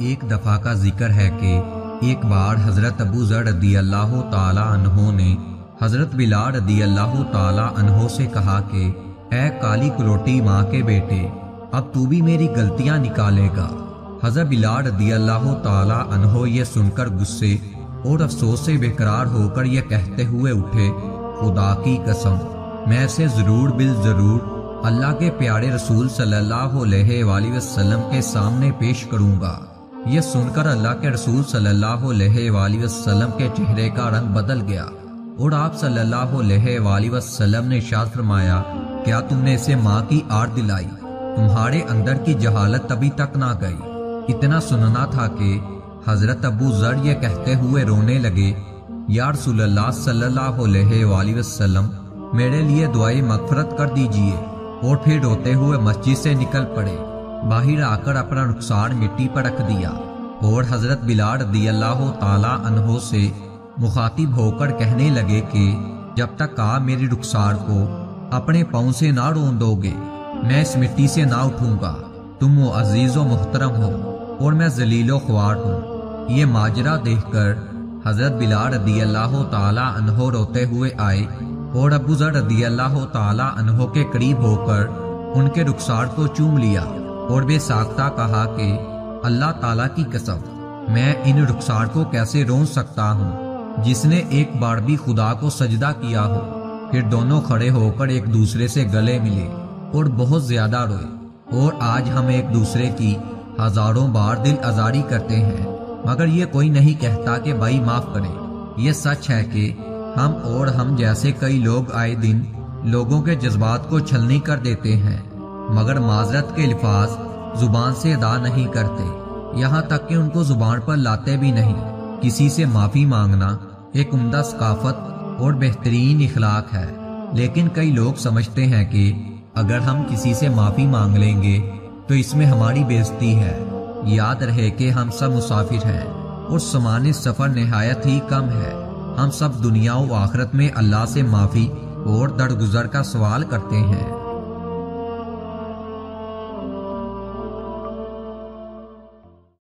ایک دفعہ کا ذکر ہے کہ ایک بار حضرت ابو ذر رضی اللہ تعالی عنہ نے حضرت بلال رضی اللہ تعالی عنہ سے کہا کہ اے کالی کلوٹی ماں کے بیٹے، اب تو بھی میری غلطیاں نکالے گا۔ حضرت بلال رضی اللہ تعالی عنہ یہ سن کر غصے اور افسوس سے بے قرار ہو کر یہ کہتے ہوئے اٹھے، خدا کی قسم میں اسے ضرور بالضرور اللہ کے پیارے رسول صلی اللہ علیہ وآلہ وسلم کے سامنے پیش کروں گا۔ یہ سن کر اللہ کے رسول صلی اللہ علیہ وآلہ وسلم کے چہرے کا رنگ بدل گیا اور آپ صلی اللہ علیہ وآلہ وسلم نے ارشاد فرمایا، کیا تم نے اسے ماں کی آڑ دلائی؟ تمہارے اندر کی جہالت ابھی تک نہ گئی۔ اتنا سننا تھا کہ حضرت ابو ذر یہ کہتے ہوئے رونے لگے، یا رسول اللہ صلی اللہ علیہ وآلہ وسلم میرے لیے دعائے مغفرت کر دیجئے، اور پھر روتے ہوئے مسجد سے نکل پڑے۔ باہر آ کر اپنا رخسار مٹی پر رکھ دیا اور حضرت بلال رضی اللہ تعالی عنہ سے مخاطب ہو کر کہنے لگے کہ جب تک آپ میری رخسار کو اپنے پاؤں سے نہ روندو گے میں اس مٹی سے نہ اٹھوں گا۔ تم عزیز و محترم ہو اور میں ذلیل و خوار ہوں۔ یہ ماجرا دیکھ کر حضرت بلال رضی اللہ تعالی عنہ روتے ہوئے آئے اور ابو ذر رضی اللہ تعالی عنہ کے قریب ہو کر ان کے رخسار کو چوم لیا اور بے ساختہ کہا کہ اللہ تعالیٰ کی قسم میں ان رخسار کو کیسے رون سکتا ہوں جس نے ایک بار بھی خدا کو سجدہ کیا ہو۔ پھر دونوں کھڑے ہو کر ایک دوسرے سے گلے ملے اور بہت زیادہ روئے، اور آج ہم ایک دوسرے کی ہزاروں بار دل آزاری کرتے ہیں مگر یہ کوئی نہیں کہتا کہ بھائی معاف کریں۔ یہ سچ ہے کہ ہم جیسے کئی لوگ آئے دن لوگوں کے جذبات کو چھلنی کر دیتے ہیں مگر معذرت کے الفاظ زبان سے ادا نہیں کرتے، یہاں تک کہ ان کو زبان پر لاتے بھی نہیں۔ کسی سے معافی مانگنا ایک عمدہ ثقافت اور بہترین اخلاق ہے، لیکن کئی لوگ سمجھتے ہیں کہ اگر ہم کسی سے معافی مانگ لیں گے تو اس میں ہماری بے عزتی ہے۔ یاد رہے کہ ہم سب مسافر ہیں اور سامان سفر نہایت ہی کم ہے۔ ہم سب دنیا و آخرت میں اللہ سے معافی اور درگزر کا سوال کرتے ہیں۔